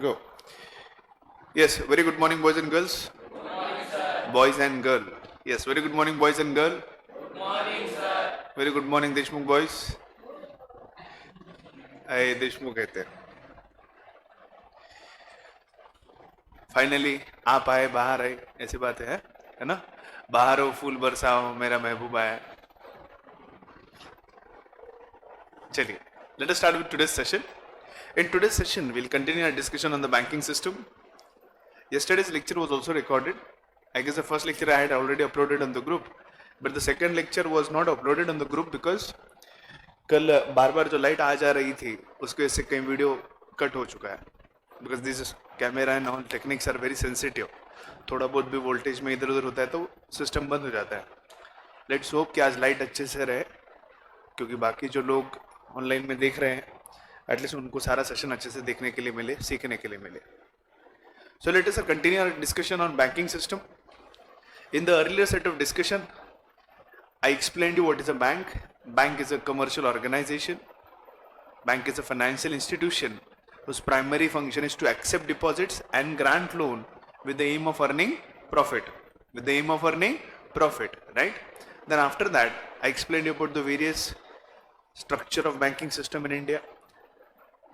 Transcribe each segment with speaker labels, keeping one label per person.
Speaker 1: Go. Yes, very good morning, boys and girls. Boys and girl. Yes, very good morning, boys and girl. Very good morning, Deshmukh boys. I Deshmukh कहते हैं. Finally आप आए, बाहर आए, ऐसी बात है ना? बाहर हो, फूल बरसाओ, मेरा महबूब आया. चलिए, let us start with today's session. In today's session, we'll continue our discussion on the banking system. Yesterday's lecture was also recorded. I guess the first lecture I had already uploaded on the group, but the second lecture was not uploaded on the group because कल बार बार जो light आ जा रही थी उसके इससे कई video cut हो चुका है. Because this camera and all techniques are very sensitive. थोड़ा बहुत भी वोल्टेज में इधर उधर होता है तो सिस्टम बंद हो जाता है. लेट्स होप कि आज लाइट अच्छे से रहे, क्योंकि बाकी जो लोग ऑनलाइन में देख रहे हैं एटलीस्ट उनको सारा सेशन अच्छे से देखने के लिए मिले, सीखने के लिए मिले. So let us continue our discussion on banking system. In the earlier set of discussion, I explained you what is a bank. Bank is a commercial organization. Bank is a financial institution whose primary function is to accept deposits and grant loan with the aim of earning profit. With the aim of earning profit, right? Then after that, I explained you about the various structure of banking system in India.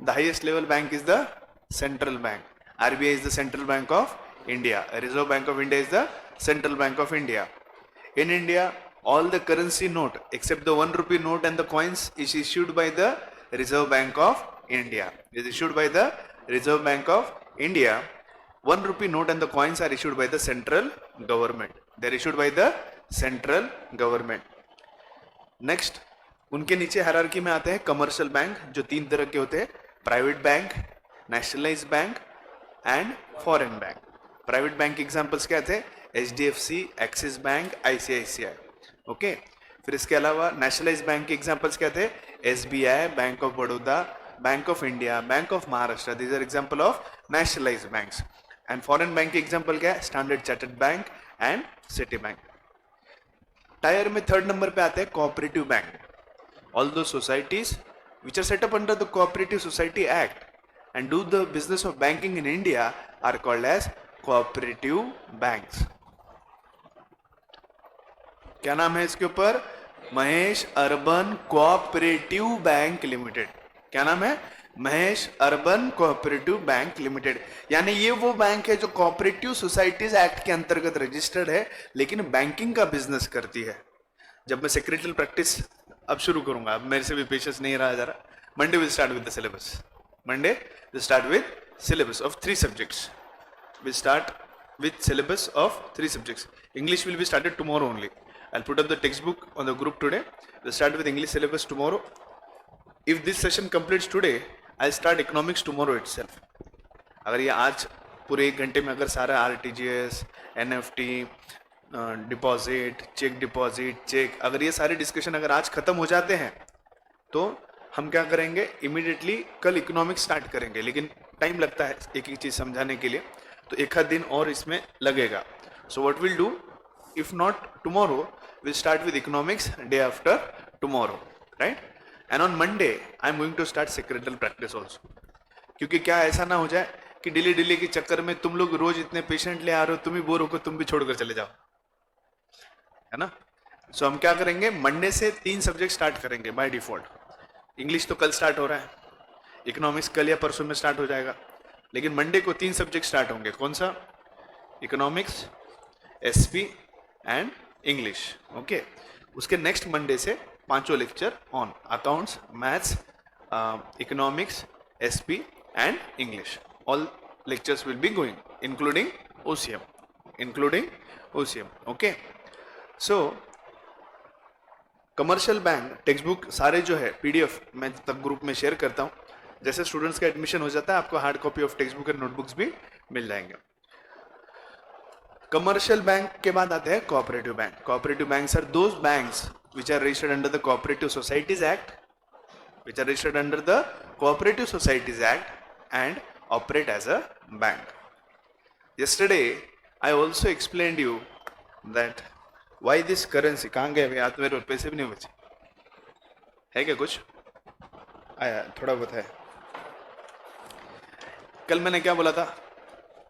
Speaker 1: The highest level bank is the central bank. RBI is the central bank of India. Reserve Bank of India is the central bank of India. In India, all the currency note except the 1 rupee note and the coins is issued by the Reserve Bank of India. Is issued by the Reserve Bank of India. 1 rupee note and the coins are issued by the central government. They are issued by the central government. Next, उनके नीचे hierarchy में आते हैं commercial bank, जो तीन तरह के होते हैं: private bank, nationalised bank and foreign bank. Private bank examples क्या थे? HDFC, axis bank, ICICI. Okay. फिर इसके अलावा नेशनलाइज्ड बैंक के एग्जांपल्स क्या थे? SBI, bank of Baroda, bank of India, bank of Maharashtra. These are example of nationalised banks. And foreign bank के example क्या है? Standard chartered bank and Citi bank. Tier में थर्ड नंबर पे आते हैं cooperative bank. All those societies which are set up under the Cooperative Society Act and do the business of banking in India are called as cooperative banks. क्या नाम है इसके ऊपर? Mahesh urban cooperative bank limited. क्या नाम है? Mahesh urban cooperative bank limited. यानी ये वो बैंक है जो कोऑपरेटिव सोसाइटीज एक्ट के अंतर्गत रजिस्टर्ड है, लेकिन बैंकिंग का बिजनेस करती है. जब मैं सेक्रेटरियल प्रैक्टिस अब शुरू करूंगा, अब मेरे से भी पेशेंस नहीं रहा जा रहा. Monday will start with the syllabus. Monday will start with syllabus of 3 subjects. We start with syllabus of 3 subjects. English will be started tomorrow only. I'll put up the textbook on the group today. We'll start with English syllabus tomorrow. If this session completes today, I'll start economics tomorrow itself. अगर ये आज पूरे 1 घंटे में अगर सारा RTGS, NFT, deposit, cheque deposit, cheque, अगर ये सारे डिस्कशन अगर आज खत्म हो जाते हैं तो हम क्या करेंगे? इमीडिएटली कल इकोनॉमिक्स स्टार्ट करेंगे. लेकिन टाइम लगता है एक एक चीज समझाने के लिए, तो एक आध दिन और इसमें लगेगा. So what will do, if not tomorrow, will start with economics day after tomorrow, right? And on Monday I am going to start secretarial practice also. क्योंकि क्या ऐसा ना हो जाए कि डिले डिले के चक्कर में तुम लोग रोज इतने पेशेंट ले आ रहे हो, तुम ही बोर होकर तुम भी छोड़कर चले जाओ, है ना? सो हम क्या करेंगे? मंडे से 3 सब्जेक्ट स्टार्ट करेंगे बाय डिफॉल्ट. इंग्लिश तो कल स्टार्ट हो रहा है, इकोनॉमिक्स कल या परसों में स्टार्ट हो जाएगा, लेकिन मंडे को 3 सब्जेक्ट स्टार्ट होंगे. कौन सा? Economics, SP and English. Okay. उसके नेक्स्ट मंडे से 5 lecture on accounts, maths, economics, SP and English. All lectures will be going including OCM. Okay. So commercial bank text book सारे जो है PDF मैं तब ग्रुप में शेयर करता हूँ. जैसे स्टूडेंट्स का एडमिशन हो जाता है, आपको hard copy of text book and notebooks भी मिल जाएंगे. कमर्शियल बैंक के बाद आते हैं cooperative bank. Cooperative banks are those banks which are registered under the Cooperative Societies Act, and operate as a bank. Yesterday I also explained you that why this currency. कहाँ गए भैया? आज मेरे पैसे भी नहीं बचे है क्या? कुछ आया थोड़ा बहुत है. कल मैंने क्या बोला था,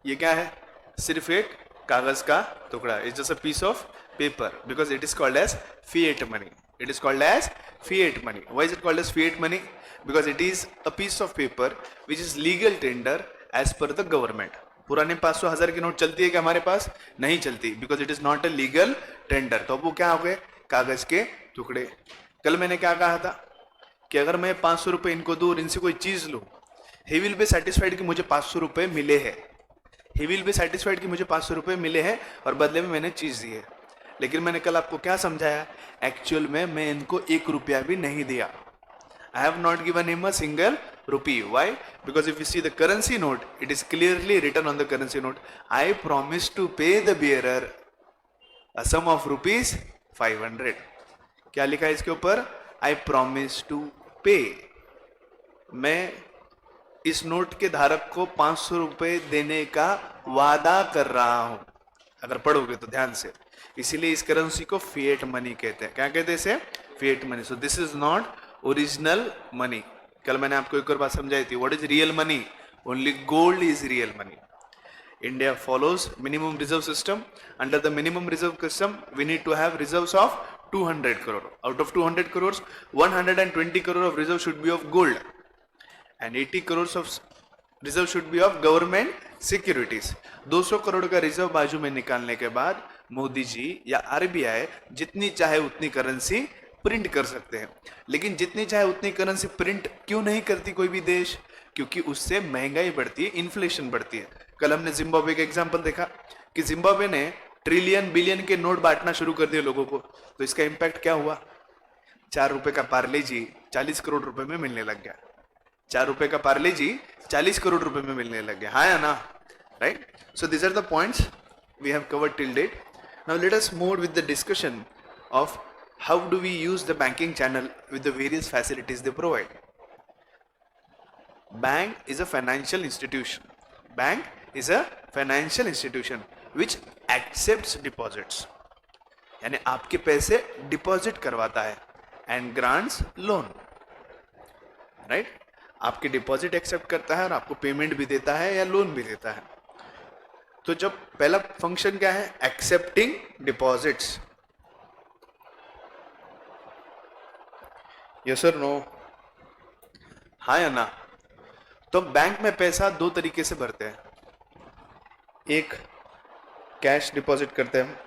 Speaker 1: ये क्या है, सिर्फ एक कागज का टुकड़ा, it's just a piece of paper because it is called as fiat money. It is called as fiat money. Why is it called as fiat money? Because it is a piece of paper which is legal tender as per the government. पुराने 500 1000 की note चलती है कि हमारे पास नहीं चलती, because it is not a legal tender. तो अब वो क्या हो गए, कागज के टुकड़े. कल मैंने क्या कहा था कि अगर मैं 500 रुपए इनको दूं और इनसे कोई चीज लूं, ही विल बी सेटिस्फाइड कि मुझे 500 रुपए मिले हैं. ही विल बी सेटिस्फाइड कि मुझे 500 रुपए मिले हैं और बदले में मैंने चीज दी है. लेकिन मैंने कल आपको क्या समझाया, एक्चुअल में मैं इनको 1 रुपया भी नहीं दिया. I have not given him a single rupee. Why? Because if you see the currency note, it is clearly written on the currency note, I promise to pay the bearer a sum of rupees 500. क्या लिखा है इसके ऊपर, I promise to pay. मैं इस note के धारक को 500 रुपए देने का वादा कर रहा हूं. अगर पढ़ोगे तो ध्यान से, इसीलिए इस करेंसी को फिएट मनी कहते हैं. क्या कहते हैं इसे, fiat money. So this is not original money. कल मैंने आपको एक और बात समझाई थी, what is real money, only gold is real money. India follows minimum reserve system. Under the minimum reserve system we need to have reserves of 200 crore. Out of 200 crore 120 crore of reserve should be of gold and 80 crore of reserve should be of government securities. 200 crore का reserve बाजू में निकालने के बाद मोदी जी या RBI जितनी चाहे उतनी करेंसी प्रिंट कर सकते हैं. लेकिन जितनी चाहे उतनी करेंसी प्रिंट क्यों नहीं करती कोई भी देश, क्योंकि उससे महंगाई बढ़ती है, इन्फ्लेशन बढ़ती है. कल हमने जिम्बाब्वे का एग्जांपल देखा कि जिम्बाब्वे ने ट्रिलियन बिलियन के नोट बांटना शुरू कर दिए लोगों को. तो इसका इंपैक्ट क्या हुआ, 4 रुपए का पार्ले जी 40 करोड़ रुपए में मिलने लग गया. 4 रुपए का पार्ले जी 40 करोड़ रुपए में मिलने लग गया. हाँ या ना, right. So this are the points we have covered till date. Now let us move with the discussion of how do we use the banking channel with the various facilities they provide. Bank is a financial institution. Bank is a financial institution which accepts deposits. यानी आपके पैसे deposit करवाता है and grants loan. Right, आपके deposit accept करता है और आपको पेमेंट भी देता है या लोन भी देता है. तो जब पहला फंक्शन क्या है, एक्सेप्टिंग डिपॉजिट्स. यस और नो, हाँ या ना. तो बैंक में पैसा 2 तरीके से भरते हैं. एक कैश डिपॉजिट करते हैं,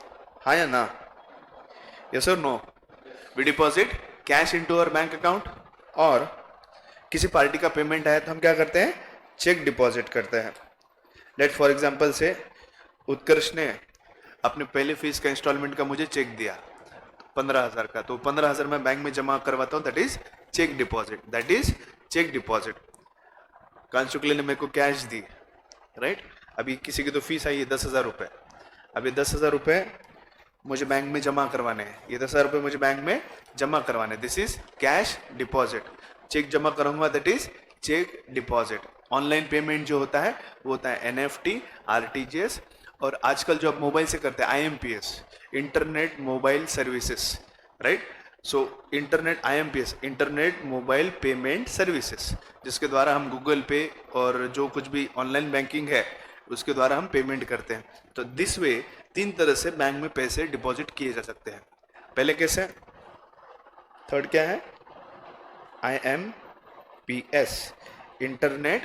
Speaker 1: हाँ या ना. यस और no, we deposit cash into our bank account. और किसी पार्टी का पेमेंट आया तो हम क्या करते हैं, चेक डिपॉजिट करते हैं. लेट फॉर एग्जांपल से उत्कर्ष ने अपने पहले फीस का इंस्टॉलमेंट का मुझे चेक दिया 15,000 का, तो 15,000 मैं बैंक में जमा करवाता हूँ. That is cheque deposit. That is cheque deposit. Kant Shukla ने मेरे को कैश दी, राइट. अभी किसी की तो फीस आई है 10,000 रुपये. अभी 10,000 रुपये मुझे बैंक में जमा करवाने हैं. ये 10,000 रुपये मुझे बैंक में जमा करवाने. This is cash deposit. Cheque जमा करूंगा, that is cheque deposit. Online payment जो होता है वो होता है एनएफटी, आरटीजीएस, और आजकल जो आप मोबाइल से करते हैं IMPS, internet mobile services, right. So internet IMPS, internet mobile payment services, जिसके द्वारा हम गूगल पे और जो कुछ भी ऑनलाइन बैंकिंग है उसके द्वारा हम पेमेंट करते हैं. तो दिस वे 3 तरह से बैंक में पैसे डिपॉजिट किए जा सकते हैं. पहले कैसे, थर्ड क्या है, IMPS, internet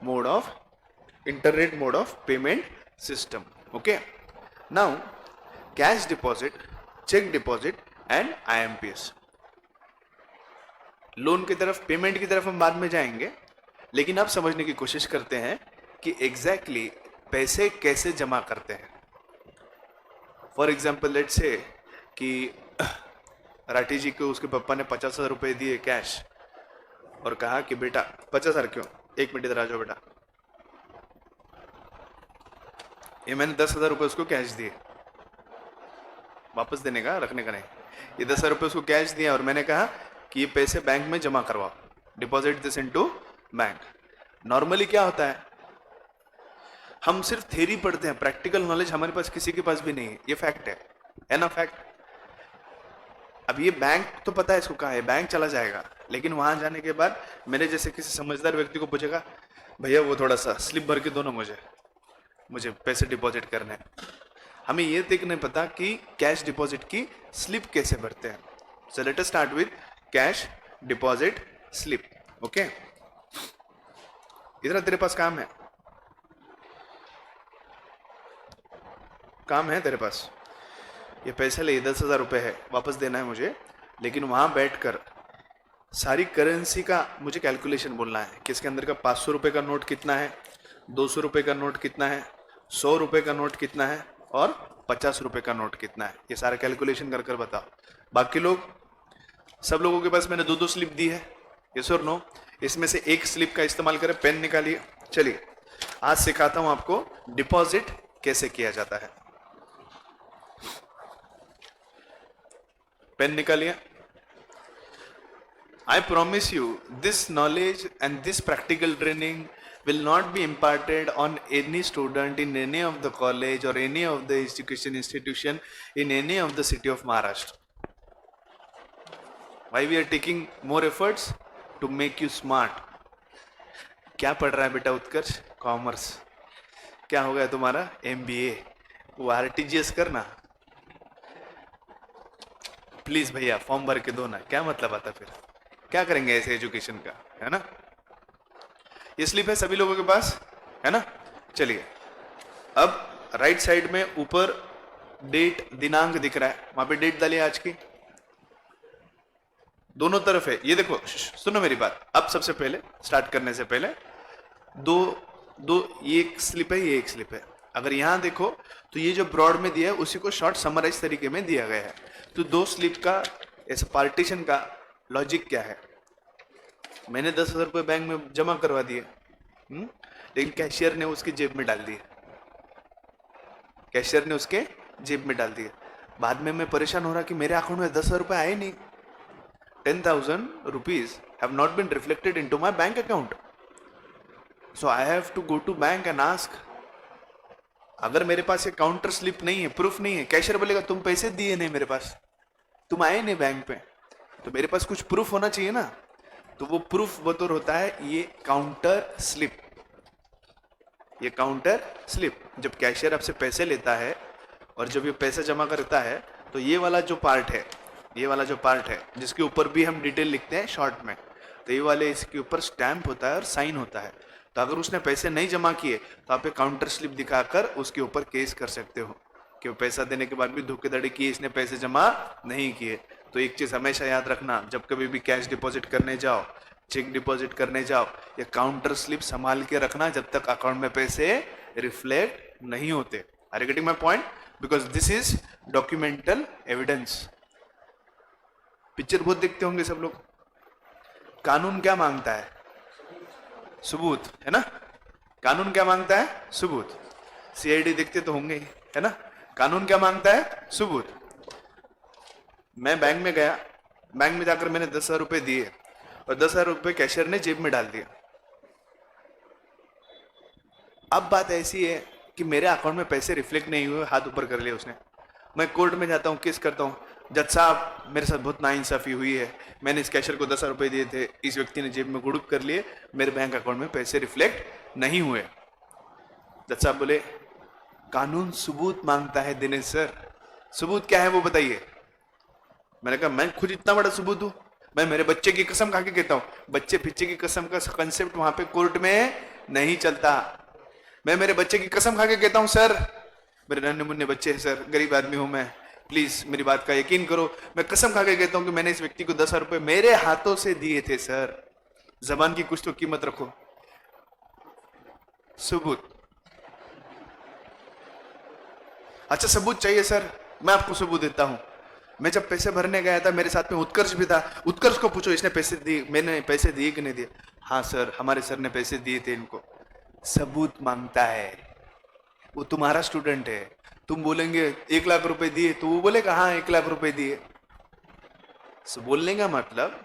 Speaker 1: mode of payment system. Okay. Now cash deposit, cheque deposit and IMPS. Loan की तरफ, पेमेंट की तरफ हम बाद में जाएंगे, लेकिन आप समझने की कोशिश करते हैं कि एग्जैक्टली पैसे कैसे जमा करते हैं. फॉर एग्जाम्पल लेट से कि राठी जी को उसके पापा ने 50,000 रुपए दिए कैश और कहा कि बेटा 50,000 क्यों, 1 मिनट इधर आ जाओ बेटा. ये मैंने 10,000 रुपए उसको कैश दिए, वापस देने का, रखने का नहीं. ये 10,000 रुपए उसको कैश दिया और मैंने कहा कि ये पैसे बैंक में जमा करवाओ, deposit this into bank. Normally क्या होता है, हम सिर्फ थ्योरी पढ़ते हैं, प्रैक्टिकल नॉलेज हमारे पास किसी के पास भी नहीं है. ये फैक्ट है ना, फैक्ट. अब ये बैंक तो पता है इसको कहाँ है, बैंक चला जाएगा, लेकिन वहां जाने के बाद मेरे जैसे किसी समझदार व्यक्ति को पूछेगा भैया वो थोड़ा सा स्लिप भर के दो ना मुझे, मुझे पैसे डिपॉजिट करने हैं। हमें ये देखना पता कि कैश डिपॉजिट की स्लिप कैसे भरते हैं। So let us start with cash deposit slip. Okay, इधर तेरे पास काम है, काम है तेरे पास। ये पैसे ले, 10,000 रुपये है, वापस देना है मुझे, लेकिन वहां बैठकर सारी करेंसी का मुझे कैलकुलेशन बोलना है कि इसके अंदर का 500 रुपये का नोट कितना है, 200 रुपये का नोट कितना है, 100 रुपये का नोट कितना है और 50 रुपये का नोट कितना है। ये सारा कैलकुलेशन कर कर बताओ। बाकी लोग, सब लोगों के पास मैंने 2-2 स्लिप दी है, यस और नो? इसमें से एक स्लिप का इस्तेमाल करें, पेन निकालिए। चलिए आज सिखाता हूं आपको डिपॉजिट कैसे किया जाता है। पेन निकालिए। I promise you, this knowledge and this practical training will not be imparted on any student in any of the college or any of the education institution in any of the city of Maharashtra. Why we are taking more efforts? To make you smart. क्या पढ़ रहा है बेटा उत्कर्ष? Commerce. क्या हो गया तुम्हारा? MBA। वो RTGS करना। प्लीज भैया फॉर्म भर के दो ना, क्या मतलब आता फिर? क्या करेंगे ऐसे एजुकेशन का, है ना? ये स्लिप है सभी लोगों के पास, है ना? चलिए अब राइट साइड में ऊपर डेट दिनांक दिख रहा है, वहां पे डेट डालिए आज की। दोनों तरफ है, ये देखो, सुनो मेरी बात। अब सबसे पहले स्टार्ट करने से पहले दो दो ये एक स्लिप है, ये एक स्लिप है। अगर यहां देखो तो ये जो ब्रॉड में दिया है उसी को शॉर्ट समराइज तरीके में दिया गया है। तो 2 स्लिप का ऐसा पार्टीशन का लॉजिक क्या है? मैंने 10,000 रुपये बैंक में जमा करवा दिए, लेकिन कैशियर ने उसकी जेब में डाल दिए, कैशियर ने उसके जेब में डाल दिए। बाद में मैं परेशान हो रहा कि मेरे अकाउंट में 10,000 रुपये आए नहीं। 10,000 rupees have not been reflected into my bank account. So I have to go to bank and ask. अगर मेरे पास ये काउंटर स्लिप नहीं है, प्रूफ नहीं है, कैशियर बोलेगा तुम पैसे दिए नहीं मेरे पास, तुम आए नहीं बैंक पे, तो मेरे पास कुछ प्रूफ होना चाहिए ना। तो वो प्रूफ बतौर होता है ये काउंटर स्लिप। ये काउंटर स्लिप जब कैशियर आपसे पैसे लेता है और जब ये पैसे जमा करता है तो ये वाला जो पार्ट है, ये वाला जो पार्ट है जिसके ऊपर भी हम डिटेल लिखते हैं शॉर्ट में, तो ये वाले इसके ऊपर स्टैंप होता है और साइन होता है। तो अगर उसने पैसे नहीं जमा किए तो आप एक काउंटर स्लिप दिखाकर उसके ऊपर केस कर सकते हो कि वो पैसा देने के बाद भी धोखेधड़ी की, इसने पैसे जमा नहीं किए। तो एक चीज हमेशा याद रखना, जब कभी भी कैश डिपॉजिट करने जाओ, चेक डिपॉजिट करने जाओ, ये काउंटर स्लिप संभाल के रखना जब तक अकाउंट में पैसे रिफ्लेक्ट नहीं होते। Are you getting my point? Because this is documental evidence. Picture बहुत देखते होंगे सब लोग। कानून क्या मांगता है? सबूत, है ना? कानून क्या मांगता है? सबूत। CID देखते तो होंगे ही, है ना? कानून क्या मांगता है? सबूत। मैं बैंक में गया, बैंक में जाकर मैंने 10,000 रुपए दिए और 10,000 रुपए कैशियर ने जेब में डाल दिया। अब बात ऐसी है कि मेरे अकाउंट में पैसे रिफ्लेक्ट नहीं हुए, हाथ ऊपर कर लिया उसने। मैं कोर्ट में जाता हूँ, केस करता हूँ, जज साहब मेरे साथ बहुत नाइंसाफी हुई है, मैंने इस कैशियर को 10,000 रुपए दिए थे, इस व्यक्ति ने जेब में गुड़ुक कर लिए, मेरे बैंक अकाउंट में पैसे रिफ्लेक्ट नहीं हुए। जज साहब बोले कानून सबूत मांगता है दिनेश सर, सबूत क्या है वो बताइए। मैंने कहा मैं खुद इतना बड़ा सबूत हूं, मैं मेरे बच्चे की कसम खा के कहता हूं, बच्चे पिच्चे की कसम का कंसेप्ट वहां पे कोर्ट में नहीं चलता। मैं मेरे बच्चे की कसम खा के कहता हूं सर, मेरे नन्हे मुन्ने बच्चे हैं सर, गरीब आदमी हूं मैं, प्लीज मेरी बात का यकीन करो, मैं कसम खा के कहता हूं कि मैंने इस व्यक्ति को 10,000 रुपए मेरे हाथों से दिए थे सर। जबान की कुछ तो कीमत रखो। सबूत। अच्छा सबूत चाहिए सर, मैं आपको सबूत देता हूं। मैं जब पैसे भरने गया था मेरे साथ में उत्कर्ष भी था, उत्कर्ष को पूछो इसने पैसे दिए, मैंने पैसे दिए कि नहीं दिए। हाँ सर हमारे सर ने पैसे दिए थे इनको। सबूत मांगता है, वो तुम्हारा स्टूडेंट है, तुम बोलेंगे 1 लाख रुपए दिए तो वो बोलेगा हाँ 1 लाख रुपए दिए। सो बोलने का मतलब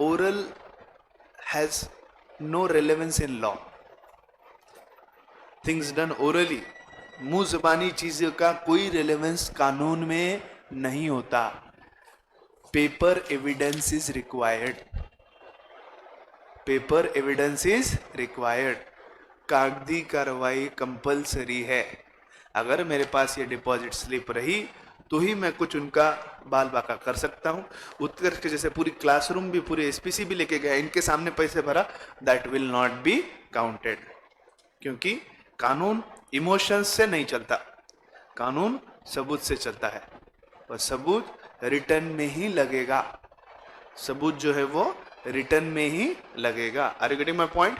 Speaker 1: oral has no relevance in law. Things done orally, मुंह जबानी चीजों का कोई रेलेवेंस कानून में नहीं होता। Paper evidence is required. Paper evidence is required, कागजी कार्रवाई कंपलसरी है। अगर मेरे पास ये डिपॉजिट स्लिप रही तो ही मैं कुछ उनका बाल बाका कर सकता हूँ। उत्कर्ष के जैसे पूरी क्लासरूम भी, पूरी एसपीसी भी लेके गया, इनके सामने पैसे भरा, that will not be counted, क्योंकि कानून इमोशंस से नहीं चलता, कानून सबूत से चलता है, और सबूत रिटर्न में ही लगेगा, सबूत जो है वो रिटर्न में ही लगेगा। Are you getting my point?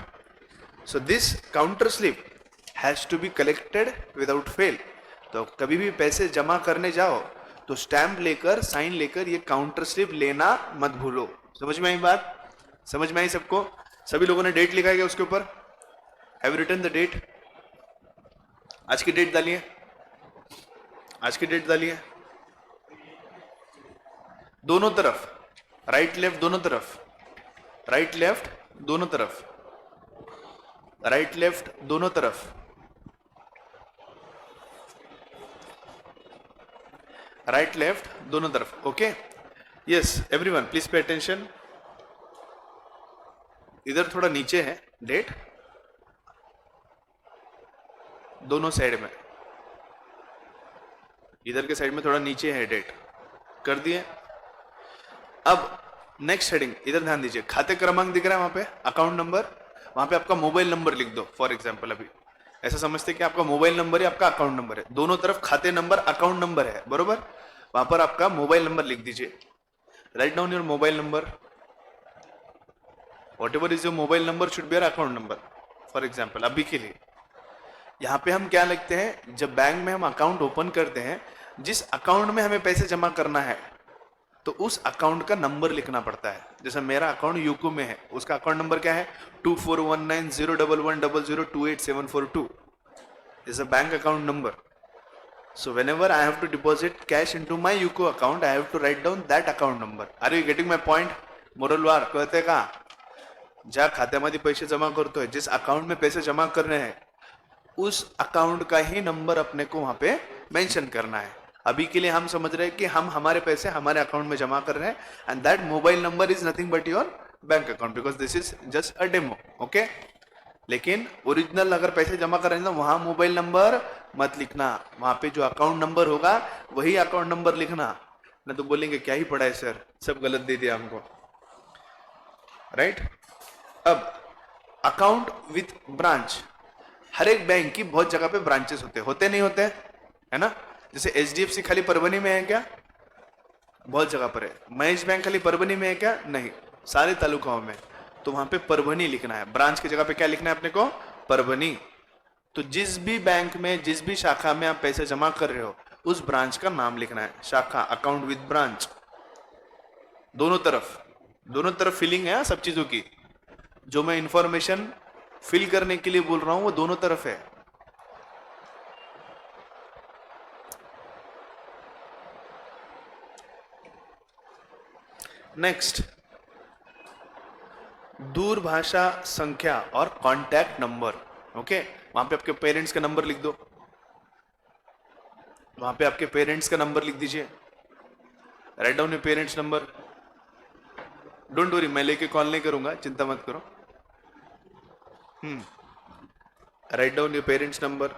Speaker 1: So this counter slip has to be collected without fail. तो कभी भी पैसे जमा करने जाओ तो स्टैम्प लेकर, साइन लेकर ये काउंटर स्लिप लेना मत भूलो। समझ में आई बात? समझ में आई सबको? सभी लोगों ने डेट लिखा है क्या उसके ऊपर? Have written the date? आज की डेट डालिए, आज की डेट डालिए, दोनों तरफ, राइट लेफ्ट दोनों तरफ, राइट लेफ्ट दोनों तरफ, राइट लेफ्ट दोनों तरफ, राइट लेफ्ट दोनों तरफ। Okay, yes everyone please pay attention. इधर थोड़ा नीचे है डेट, दोनों साइड में, इधर के साइड में थोड़ा नीचे है डेट, कर दिए। अब नेक्स्ट हेडिंग, इधर ध्यान दीजिए, खाते क्रमांक दिख रहा है वहां पे, अकाउंट नंबर, वहां पे आपका मोबाइल नंबर लिख दो। फॉर एग्जांपल अभी ऐसा समझते कि आपका मोबाइल नंबर है, आपका अकाउंट नंबर है, दोनों तरफ खाते नंबर अकाउंट नंबर है, बरोबर? वहां पर आपका मोबाइल नंबर लिख दीजिए। Write down your mobile number, what ever is your mobile number should be your account number. For example अभी के लिए यहाँ पे हम क्या लिखते हैं, जब बैंक में हम अकाउंट ओपन करते हैं, जिस अकाउंट में हमें पैसे जमा करना है तो उस अकाउंट का नंबर लिखना पड़ता है। जैसे मेरा अकाउंट यूको में है, उसका अकाउंट नंबर क्या है? 241901102872 is a bank account number. So whenever I have to deposit cash into my UCO account, I have to write down that account number. Are you getting my point? Moral वार कळते का? ज्या खात्यामध्ये पैसे जमा करतोय, जिस अकाउंट में पैसे जमा कर रहे हैं, उस अकाउंट का ही नंबर अपने को वहां पे मेंशन करना है। अभी के लिए हम समझ रहे हैं कि हम हमारे पैसे हमारे अकाउंट में जमा कर रहे हैं, and that mobile number is nothing but your bank account, because this is just a demo. Okay, लेकिन ओरिजिनल अगर पैसे जमा कर रहे हैं तो वहां मोबाइल नंबर मत लिखना, वहां पे जो अकाउंट नंबर होगा वही अकाउंट नंबर लिखना, ना तो बोलेंगे क्या ही पढ़ा है सर, सब गलत दे दिया हमको। राइट? अब अकाउंट विथ ब्रांच, हर एक बैंक की बहुत जगह पे ब्रांचेस होते नहीं होते, है ना? जैसे एचडीएफसी खाली परभनी में है क्या? बहुत जगह पर है। महेश बैंक खाली परभनी में है क्या? नहीं, सारे तालुकाओं में। तो वहां पे परभनी लिखना है, ब्रांच की जगह पे क्या लिखना है अपने को? परभनी। तो जिस भी बैंक में, जिस भी शाखा में आप पैसे जमा कर रहे हो, उस ब्रांच का नाम लिखना है, शाखा, अकाउंट विद ब्रांच, दोनों तरफ, दोनों तरफ फिलिंग है सब चीजों की। जो मैं इंफॉर्मेशन फिल करने के लिए बोल रहा हूं वो दोनों तरफ है। नेक्स्ट, दूरभाषा संख्या और कॉन्टैक्ट नंबर। ओके, वहां पे आपके पेरेंट्स का नंबर लिख दो, वहां पे आपके पेरेंट्स का नंबर लिख दीजिए। Write down your parents number. Don't worry, मैं लेके कॉल नहीं करूंगा, चिंता मत करो। Write down your parents number.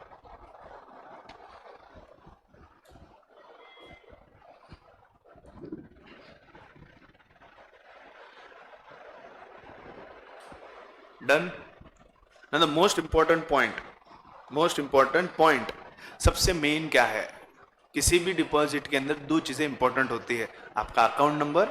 Speaker 1: Done? ना द मोस्ट इंपॉर्टेंट पॉइंट, सबसे मेन क्या है? किसी भी डिपॉजिट के अंदर दो चीजें इंपॉर्टेंट होती है, आपका अकाउंट नंबर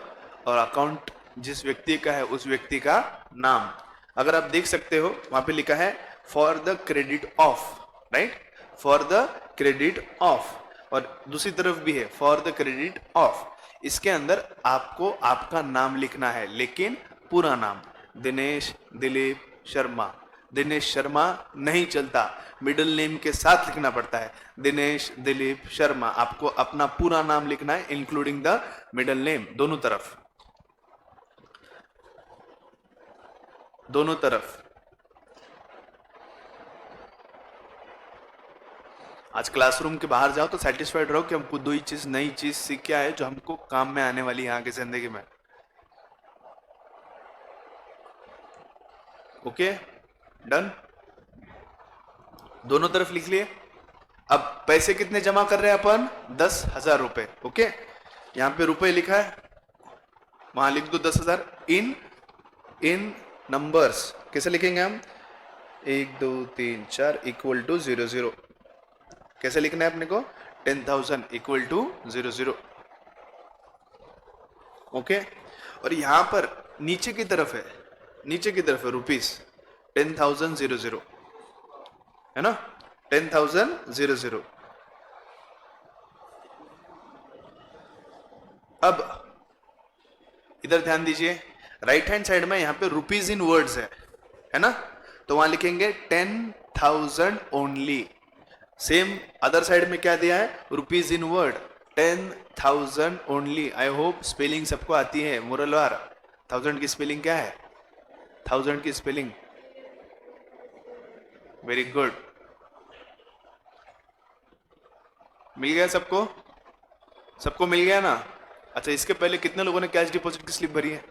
Speaker 1: और अकाउंट जिस व्यक्ति का है उस व्यक्ति का नाम। अगर आप देख सकते हो वहां पे लिखा है for the credit of, right? For the credit of, और दूसरी तरफ भी है फॉर द क्रेडिट ऑफ। इसके अंदर आपको आपका नाम लिखना है, लेकिन पूरा नाम, दिनेश दिलीप शर्मा। दिनेश शर्मा नहीं चलता, मिडिल नेम के साथ लिखना पड़ता है, दिनेश दिलीप शर्मा। आपको अपना पूरा नाम लिखना है, इंक्लूडिंग द मिडिल नेम, दोनों तरफ, दोनों तरफ। आज क्लासरूम के बाहर जाओ तो सेटिस्फाइड रहो कि हमको दो ही चीज, नई चीज सीख के आए जो हमको काम में आने वाली है आगे जिंदगी में। ओके डन, दोनों तरफ लिख लिए। अब पैसे कितने जमा कर रहे हैं अपन? 10,000 रुपए। ओके, यहां पे रुपए लिखा है, वहां लिख दो 10,000 इन नंबर्स। कैसे लिखेंगे हम? 1 2 3 4 इक्वल टू 00। कैसे लिखना है अपने को? 10,000 इक्वल टू 00। ओके, और यहां पर नीचे की तरफ है, नीचे की तरफ है रुपीस 10,000 00, है ना? 10,000 00। अब इधर ध्यान दीजिए, राइट हैंड साइड में यहां पे रुपीज इन वर्ड्स है ना? तो वहां लिखेंगे 10,000 ओनली। सेम अदर साइड में क्या दिया है? Rupees in word 10,000 only. I hope spelling सबको आती है। मुरलवार, 1000 की स्पेलिंग क्या है? 1000 की स्पेलिंग, वेरी गुड, मिल गया सबको? सबको मिल गया ना? अच्छा, इसके पहले कितने लोगों ने कैश डिपॉजिट की स्लिप भरी है?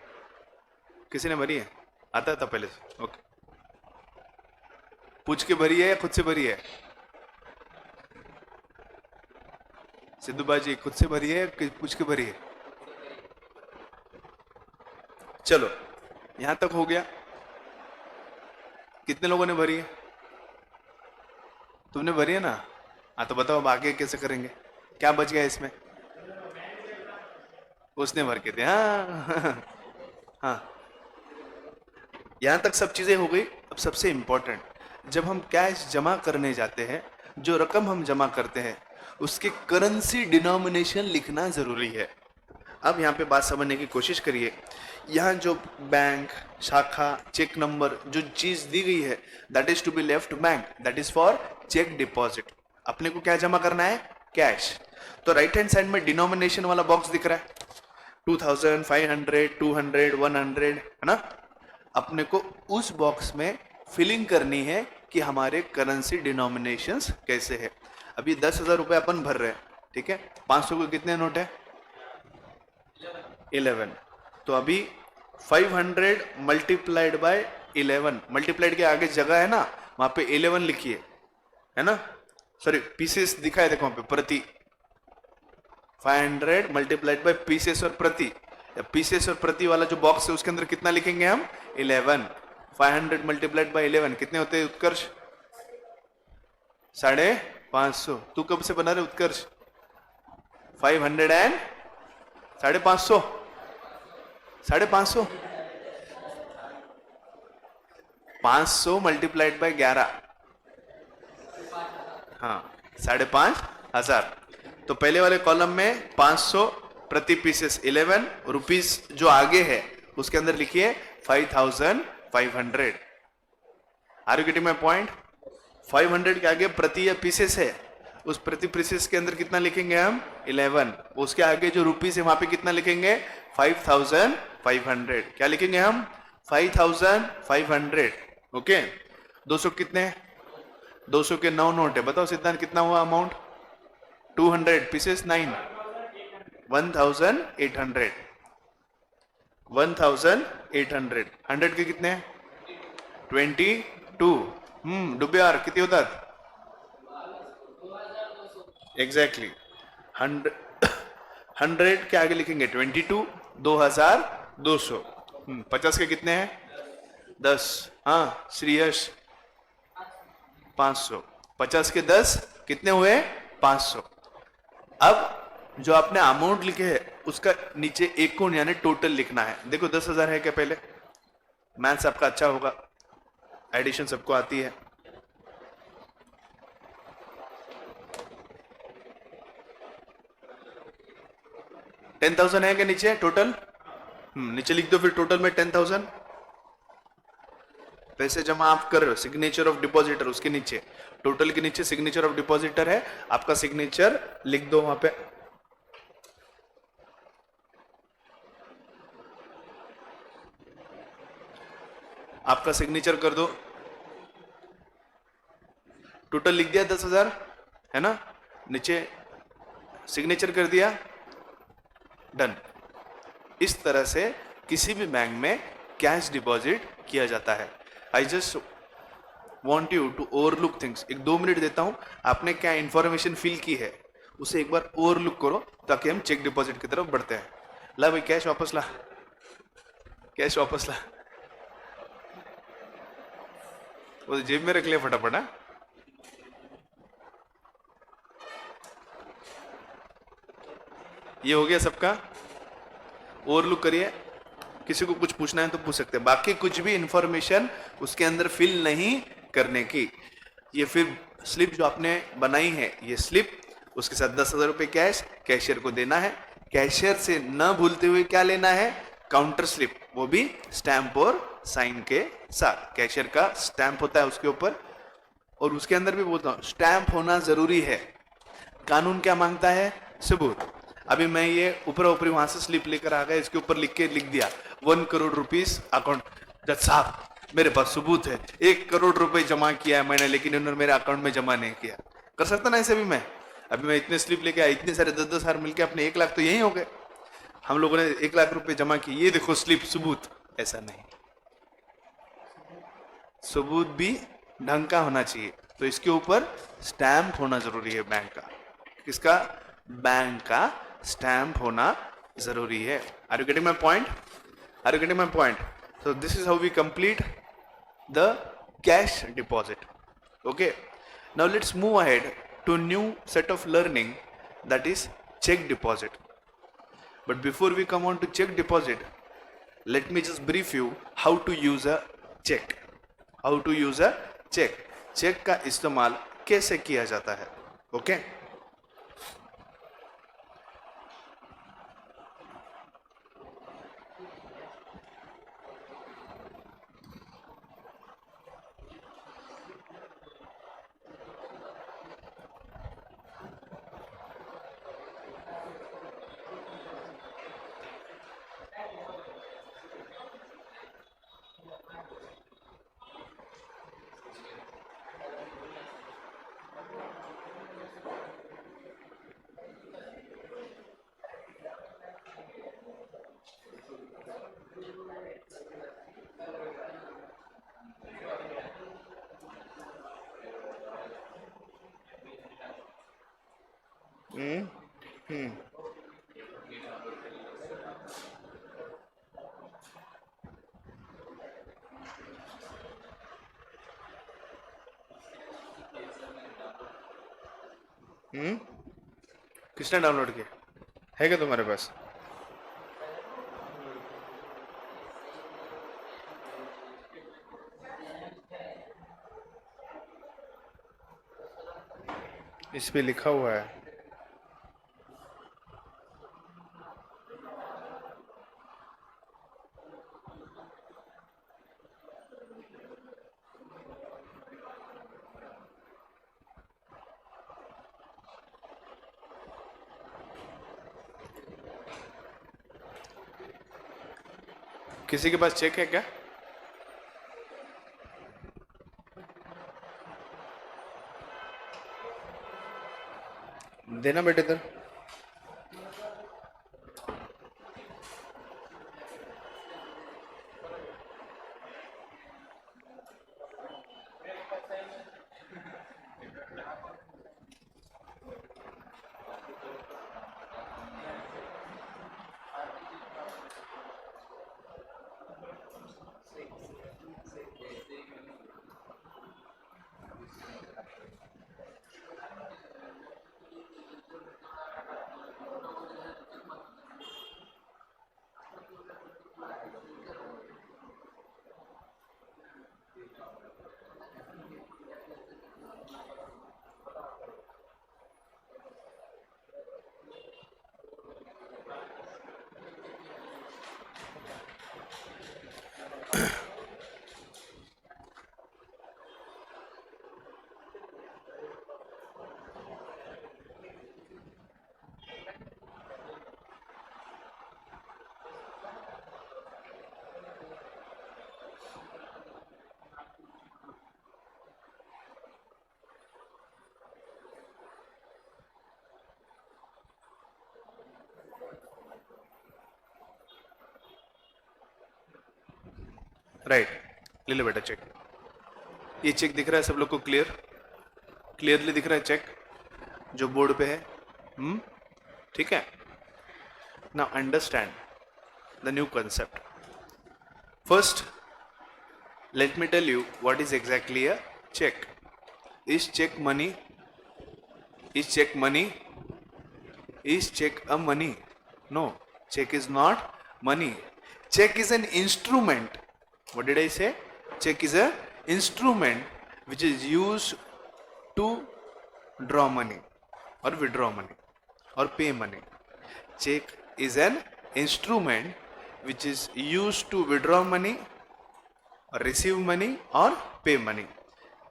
Speaker 1: किसी ने भरी है? आता था पहले से? ओके, पूछ के भरी है या खुद से भरी है? सिद्धू बाजी, खुद से भरी है या पूछ के भरी है? चलो, यहां तक हो गया। कितने लोगों ने भरी है? तुमने भरी है ना? हाँ, तो बताओ अब आगे कैसे करेंगे? क्या बच गया इसमें? उसने भर के थे। हाँ हाँ, यहां तक सब चीजें हो गई। अब सबसे इंपॉर्टेंट, जब हम कैश जमा करने जाते हैं, जो रकम हम जमा करते हैं उसके करेंसी डिनोमिनेशन लिखना जरूरी है। अब यहाँ पे बात समझने की कोशिश करिए। यहाँ जो बैंक, शाखा, चेक नंबर, जो चीज दी गई है, that is to be left bank, that is for cheque deposit. अपने को क्या जमा करना है? कैश। तो राइट हैंड साइड में डिनोमिनेशन वाला बॉक्स दिख रहा है, 2000, 500, 200, 100, है ना? अपने को उस बॉक्स में फिलिंग करनी है कि हमारे करेंसी डिनोमिनेशंस कैसे है। अभी 10,000 रुपए अपन भर रहे हैं, ठीक है? 500 के कितने नोट है? 11। तो अभी 500 मल्टीप्लाइड बाय 11, मल्टीप्लाइड के आगे जगह है ना, वहां पे 11 लिखिए, है ना? सॉरी, पीसेस दिखा है, देखो वहां पे प्रति। 500 मल्टीप्लाइड बाय पीसेस और प्रति। पीसेस और प्रति वाला जो बॉक्स है उसके अंदर कितना लिखेंगे हम? 11। 500 मल्टीप्लाइड बाय 11 कितने होते हैं उत्कर्ष? 550। तू कब से बना रहे उत्कर्ष? 500 एंड 550, 550, 500 मल्टीप्लाइड बाय 11, हाँ, 5,500। तो पहले वाले कॉलम में 500 प्रति पीसेस 11, रुपीस जो आगे है उसके अंदर लिखिए 5,500। Are you getting my point? 500 के आगे प्रति या पीसेस है, उस प्रति पीसेस के अंदर कितना लिखेंगे हम? 11। उसके आगे जो रुपीस है वहां पे कितना लिखेंगे? 5,500। क्या लिखेंगे हम? 5,500। ओके, 200 कितने? 200 के 9 नोट है। बताओ सिद्धांत, कितना हुआ अमाउंट? 200 पीसेस 9, 1,800। 1,800। 100 के कितने? 22। डुबियार किती होतात? एग्जैक्टली 100 के आगे लिखेंगे 22, 2,200। 50 के कितने हैं? 10। हाँ श्रीयश, 500। 50 के 10 कितने हुए? 500। अब जो आपने अमाउंट लिखे है उसका नीचे एक कोण यानी टोटल लिखना है। देखो 10,000 है क्या? पहले मैथ्स आपका अच्छा होगा, एडिशन सबको आती है। $10,000 है क्या नीचे टोटल? नीचे लिख दो फिर टोटल में 10,000। पैसे जमा आप कर रहे हो, सिग्नेचर ऑफ डिपॉजिटर, उसके नीचे टोटल के नीचे सिग्नेचर ऑफ डिपॉजिटर है, आपका सिग्नेचर लिख दो वहां पे। आपका सिग्नेचर कर दो। टोटल लिख दिया 10,000, है ना? नीचे सिग्नेचर कर दिया, डन। इस तरह से किसी भी बैंक में कैश डिपॉजिट किया जाता है। I just want you to overlook things. एक 2 मिनट देता हूं, आपने क्या इंफॉर्मेशन फिल की है उसे एक बार ओवरलुक करो ताकि हम चेक डिपॉजिट की तरफ बढ़ते हैं. ला भाई कैश वापस ला, कैश वापस ला, वो जेब में रख लिया फटाफट. हाँ, ये हो गया सबका. ओवरलुक करिए. किसी को कुछ पूछना है तो पूछ सकते हैं. बाकी कुछ भी इंफॉर्मेशन उसके अंदर फिल नहीं करने की. ये फिर स्लिप जो आपने बनाई है, ये स्लिप, उसके साथ 10,000 रुपए कैश कैशियर को देना है. कैशियर से न भूलते हुए क्या लेना है, काउंटर स्लिप, वो भी स्टैंप और साइन के साथ. कैशियर का स्टैंप होता है उसके ऊपर, और उसके अंदर भी बोलता हूं स्टैंप होना जरूरी है. कानून क्या मांगता है, सबूत. अभी मैं ये ऊपर ऊपरी वहां से स्लिप लेकर आ गया, इसके ऊपर लिख दिया 1 करोड़ रुपीस अकाउंट. जज साहब मेरे पास सबूत है, 1 करोड़ रुपए जमा किया है मैंने, लेकिन उन्होंने मेरे अकाउंट में जमा नहीं किया. कर सकता ना ऐसे भी मैं. अभी मैं इतने स्लिप लेके आया, इतने सारे 10-10 हजार मिलके अपने 1 लाख तो यही हो गए. हम लोगों ने 1 लाख रुपए जमा किए, ये देखो स्लिप, सबूत. ऐसा नहीं, सबूत भी ढंग का होना चाहिए. तो इसके ऊपर स्टैंप होना जरूरी है बैंक का. किसका, बैंक का स्टैंप होना जरूरी है. Are you getting my point, are you getting my point. So this is how we complete the cash deposit. Okay, now let's move ahead to new set of learning, that is check deposit. But before we come on to check deposit, let me just brief you how to use a check. How to use a check. Cheque का इस्तेमाल कैसे किया जाता है. Okay, किसने download किया है, क्या तुम्हारे पास? इस पे लिखा हुआ है. किसी के पास चेक है क्या? देना बेटे इधर. राइट, ले लो बेटा चेक. ये चेक दिख रहा है सब लोग को? क्लियरली दिख रहा है चेक जो बोर्ड पे है? ठीक है। Now understand the new concept. First, let me tell you what is exactly a check. Is check money? Is check money? Is check a money? No, check is not money. Check is an instrument. What did I say? Check is a instrument which is used to draw money or withdraw money or pay money. Check is an instrument which is used to withdraw money or receive money और pay money.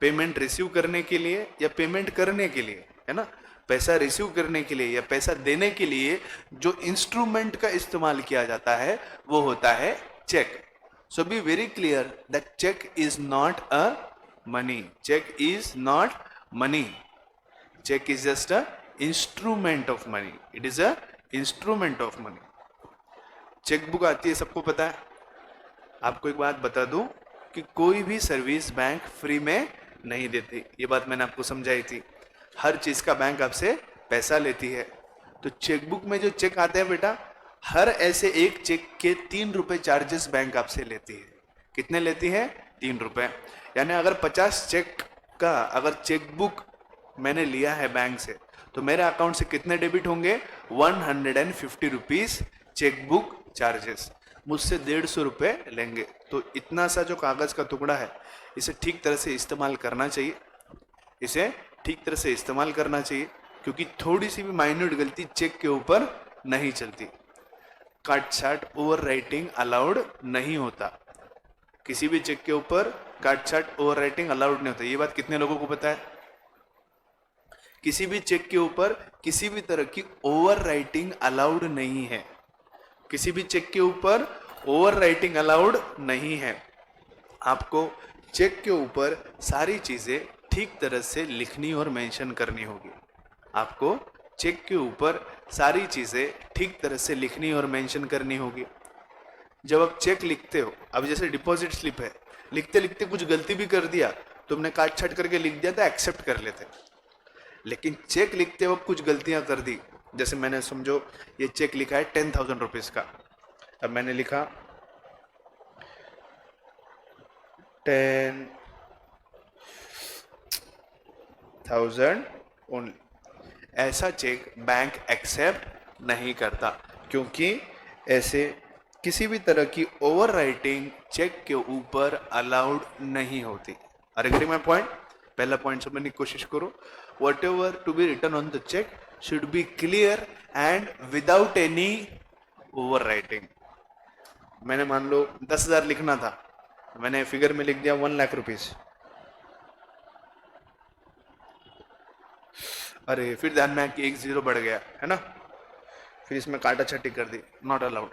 Speaker 1: Payment receive करने के लिए या payment करने के लिए, है ना, पैसा रिसीव करने के लिए या पैसा देने के लिए जो इंस्ट्रूमेंट का इस्तेमाल किया जाता है वो होता है cheque. So be very clear that cheque is not a money. Cheque is not money. Cheque is just a instrument of money. It is a instrument of money. Chequebook आती है, सबको पता है. आपको एक बात बता दूं कि कोई भी सर्विस बैंक फ्री में नहीं देती. ये बात मैंने आपको समझाई थी. हर चीज का बैंक आपसे पैसा लेती है. तो चेकबुक में जो चेक आते हैं बेटा, हर ऐसे एक चेक के 3 रुपए चार्जेस बैंक आपसे लेती है. कितने लेती है? 3 रुपए. यानी अगर 50 चेक का अगर चेकबुक मैंने लिया है बैंक से तो मेरे अकाउंट से कितने डेबिट होंगे? 150 रुपीज चेकबुक चार्जेस. मुझसे 150 रुपए लेंगे. तो इतना सा जो कागज का टुकड़ा है इसे ठीक तरह से इस्तेमाल करना चाहिए. इसे ठीक तरह से इस्तेमाल करना चाहिए क्योंकि थोड़ी सी भी माइन्यूट गलती चेक के ऊपर नहीं चलती. काट छाट ओवर राइटिंग अलाउड नहीं होता. किसी भी चेक के ऊपर काट छाट ओवर राइटिंग अलाउड नहीं होता. ये बात कितने लोगों को पता है? किसी भी चेक के ऊपर किसी भी तरह की ओवर राइटिंग अलाउड नहीं है. किसी भी चेक के ऊपर ओवर राइटिंग अलाउड नहीं है. आपको चेक के ऊपर सारी चीजें ठीक तरह से लिखनी और मेंशन करनी होगी. आपको चेक के ऊपर सारी चीजें ठीक तरह से लिखनी और मेंशन करनी होगी. जब आप चेक लिखते हो, अब जैसे डिपॉजिट स्लिप है, लिखते लिखते कुछ गलती भी कर दिया, तुमने काट छाट करके लिख दिया था, एक्सेप्ट कर लेते. लेकिन चेक लिखते वक्त कुछ गलतियां कर दी. जैसे मैंने समझो ये चेक लिखा है 10,000 रुपीज का. अब मैंने लिखा 10,000 ओनली. ऐसा चेक बैंक एक्सेप्ट नहीं करता क्योंकि ऐसे किसी भी तरह की ओवर राइटिंग चेक के ऊपर अलाउड नहीं होती. Are you getting my point? पहला पॉइंट समझने की कोशिश करो. Whatever to be written on the check should be clear and without any overwriting. मैंने मान लो 10,000 लिखना था, मैंने फिगर में लिख दिया 1 लाख रुपीज. अरे फिर ध्यान में आया कि एक जीरो बढ़ गया है ना, फिर इसमें काटा छट्टी कर दी. Not allowed.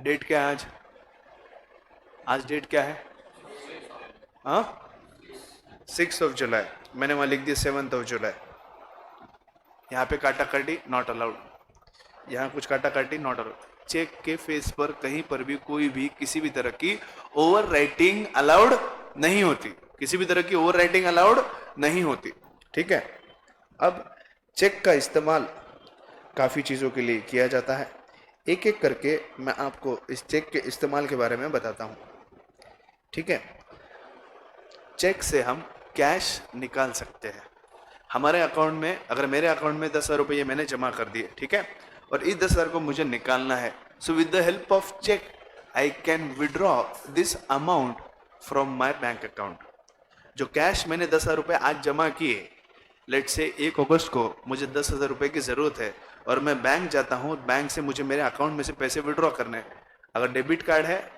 Speaker 1: डेट क्या है आज? आज डेट क्या है? हाँ, 6 जुलाई. मैंने वहां लिख दिया 7 जुलाई. यहाँ पे काटा काटी नॉट अलाउड. यहाँ कुछ काटा काटी नॉट अलाउड. चेक के फेस पर कहीं पर भी कोई भी किसी भी तरह की ओवर राइटिंग अलाउड नहीं होती. किसी भी तरह की ओवर राइटिंग अलाउड नहीं होती. ठीक है. अब चेक का इस्तेमाल काफी चीजों के लिए किया जाता है. एक एक करके मैं आपको इस चेक के इस्तेमाल के बारे में बताता हूं. ठीक है. चेक से हम कैश निकाल सकते हैं. हमारे अकाउंट में, अगर मेरे अकाउंट में 10,000 रुपये मैंने जमा कर दिए, ठीक है, और इस 10,000 को मुझे निकालना है. So with the help of cheque I can withdraw this amount from my bank account. जो कैश मैंने 10,000 रुपये आज जमा किए, लेट से 1 अगस्त को मुझे 10,000 रुपये की ज़रूरत है और मैं बैंक जाता हूँ, बैंक से मुझे मेरे अकाउंट में से पैसे विड्रॉ करने. अगर डेबिट कार्ड है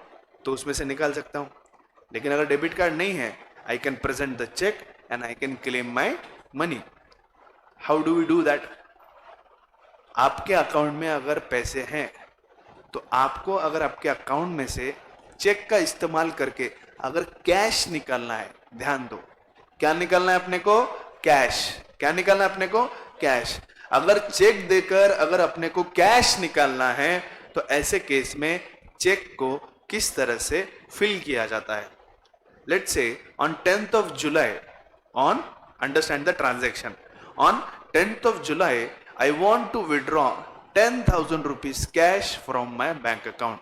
Speaker 1: तो उसमें से निकाल सकता हूँ, लेकिन अगर डेबिट कार्ड नहीं है, I can present the check and I can claim my money. How do we do that? आपके अकाउंट में अगर पैसे हैं तो आपको अगर आपके अकाउंट में से चेक का इस्तेमाल करके अगर कैश निकालना है, ध्यान दो, क्या निकालना है अपने को? कैश. क्या निकालना है अपने को? कैश. अगर चेक देकर अगर अपने को कैश निकालना है तो ऐसे केस में चेक को किस तरह से फिल किया जाता है? Let's say on 10th of July, on understand the transaction. On 10th of July, I want to withdraw 10,000 rupees cash from my bank account.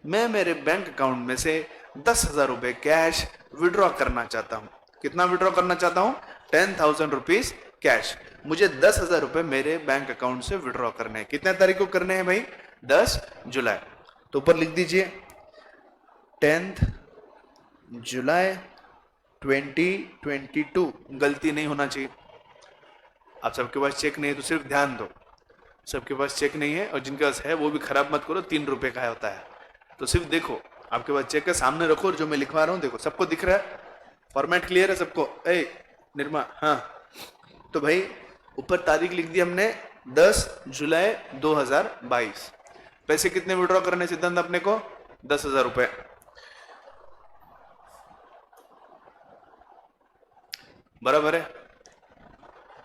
Speaker 1: मैं मेरे बैंक अकाउंट में से 10,000 रुपए कैश विड्रॉ करना चाहता हूं. कितना विड्रॉ करना चाहता हूं? 10,000 रुपीज कैश. मुझे 10,000 रुपए मेरे बैंक अकाउंट से विड्रॉ करने हैं. कितने तारीख को करने हैं भाई? 10 जुलाई. तो ऊपर लिख दीजिए 10th जुलाई 2022. गलती नहीं होना चाहिए. आप सबके पास चेक नहीं है तो सिर्फ ध्यान दो, सबके पास चेक नहीं है, और जिनके पास है वो भी खराब मत करो. 3 रुपए का होता है, तो सिर्फ देखो आपके पास चेक है, सामने रखो, और जो मैं लिखवा रहा हूं देखो. सबको दिख रहा है? फॉर्मेट क्लियर है सबको? निर्मा, हाँ. तो भाई ऊपर तारीख लिख दी हमने 10 जुलाई 2022. पैसे कितने विड्रॉ करने सिद्धांत अपने को? 10,000 रुपए. बराबर है.